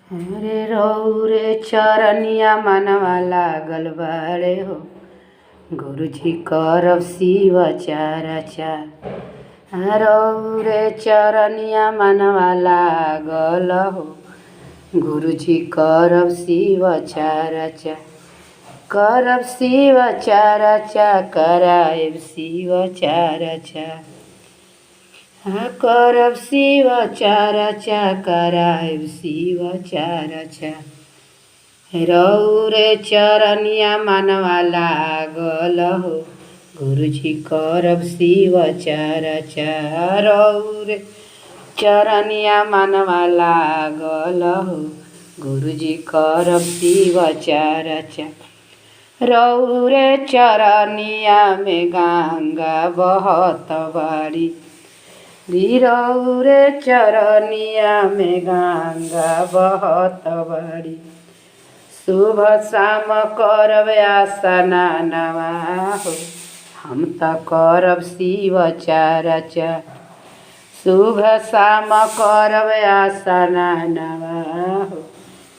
अरे रौरे चरनिया मनवा लागल बाड़े हो, गुरुजी करब शिव चर्चा। रौरे चरनिया मनवा लागल हो, गुरुजी करब शिव चर्चा। करब शिव चर्चा, करायब शिव चर्चा। करब शिव चर्चा, करायब शिव चर्चा। रौरे चरनिया मनवा लागल हो, गुरुजी करब शिव चर्चा। रौरे चरनिया मनवा लागल हो, गुरुजी करब शिव चर्चा। रौरे चरनिया में गंगा बहत बाड़ी, रौरे चरनिया में गंगा बहत बाड़ी। शुभ शाम करब स्नानवा हो, हम त करब शिव चर्चा। शुभ शाम करब स्नानवा हो,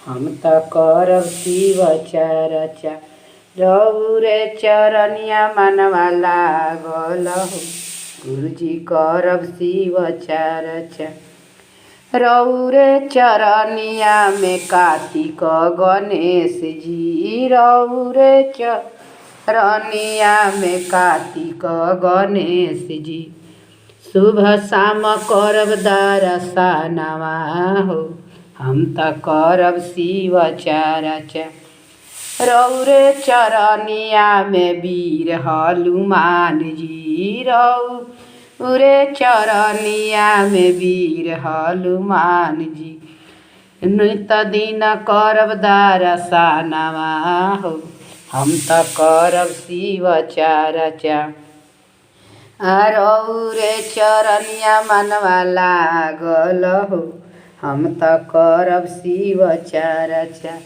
हम त करब शिव चर्चा। रौरे चरनिया मनवा लागल हो, गुरुजी करब शिव चर्चा। रौरे चरनिया में कार्तिक गणेश जी, रौरे चरनिया में कार्तिक गणेश जी। शुभ शाम करब दर्शनवा हो, हम त करब शिव चर्चा। रौरे चरनिया में वीर हनुमान जी, रौरे चरनिया में वीर हनुमान जी। नित दिन करब दर्शनवा हो, हम त करब शिव चर्चा। रौरे चरनिया मनवा लागल हो, हम त करब शिव चर्चा।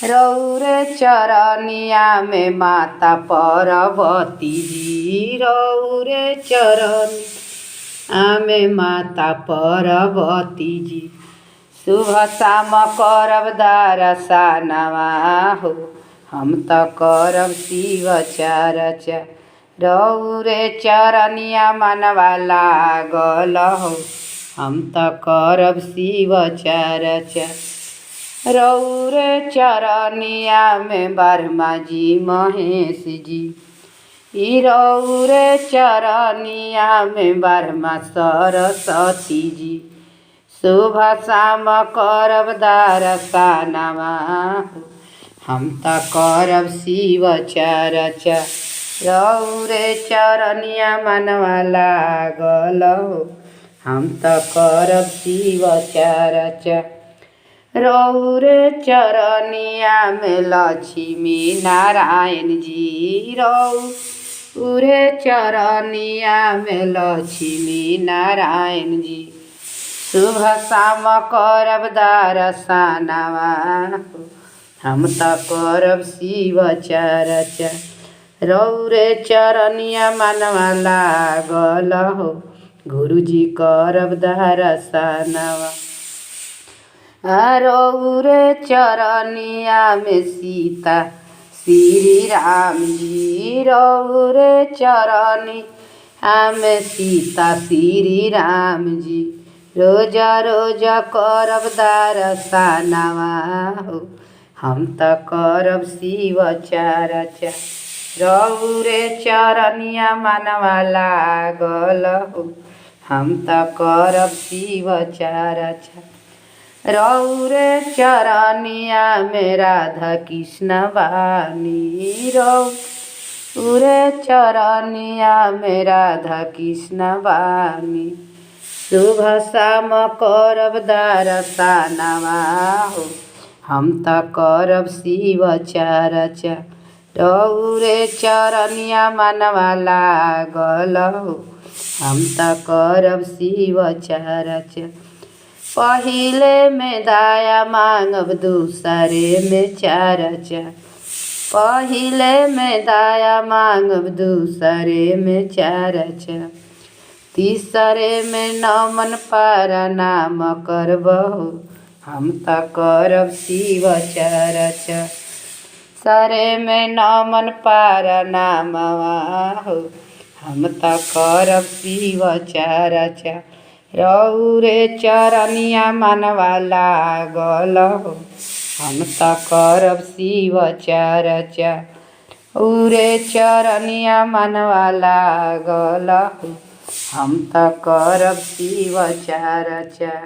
रौरे चरनिया में माता पार्वती जी, रौरे चरनिया में माता पार्वती जी। शुभ शाम करब दर्शनवा हो, हम त करब शिव चर्चा। रौरे चरनिया मनवा लागल हो, हम त करब शिव चर्चा। रौरे चरनिया में ब्रह्मा जी महेश जी, रौरे चरनिया में ब्रह्मा सरस्वती जी। शुभ शाम करब दर्शनवा हो, हम त करब शिव चर्चा। रौरे चरनिया मनवा लागल हो, हम त करब शिव चर्चा। रौरे चरनिया में लक्ष्मी नारायण जी, रौरे चरनिया में लक्ष्मी नारायण जी। शुभ शाम करब दर्शनवा हो, हम त करब शिव चर्चा। रौरे चरनिया मनवा लागल हो, गुरुजी करब दर्शनवा। रौरे चरनिया में सीता श्री राम जी, रौरे चरनिया में सीता श्री राम जी। रोज रोज करब दर्शनवा हो, हम त करब शिव चर्चा। रौरे चरनिया मनवा लागल हो, हम त करब शिव चर्चा। रौरे चरनिया में राधा कृष्ण बानी, रौरे चरनिया में राधा कृष्ण बानी। शुभ शाम करब दर्शनवा हो, हम त करब शिव चर्चा। रौरे चरनिया मनवा लागल हो, हम त करब शिव चर्चा। पहिले में दया मांगब दूसरे में चर्चा, पहिले में दया मांगब दूसरे में चर्चा। तीसरे में नमन प्रणाम करबहु हम त करब शिव चर्चा। सरे में नमन पारा नामवा हो, हम त करब शिव चर्चा। रौरे चरनिया मनवा लागल हो, हम त करब शिव चर्चा। उरे चरनिया मनवा लागल हो, हम त करब शिव चर्चा।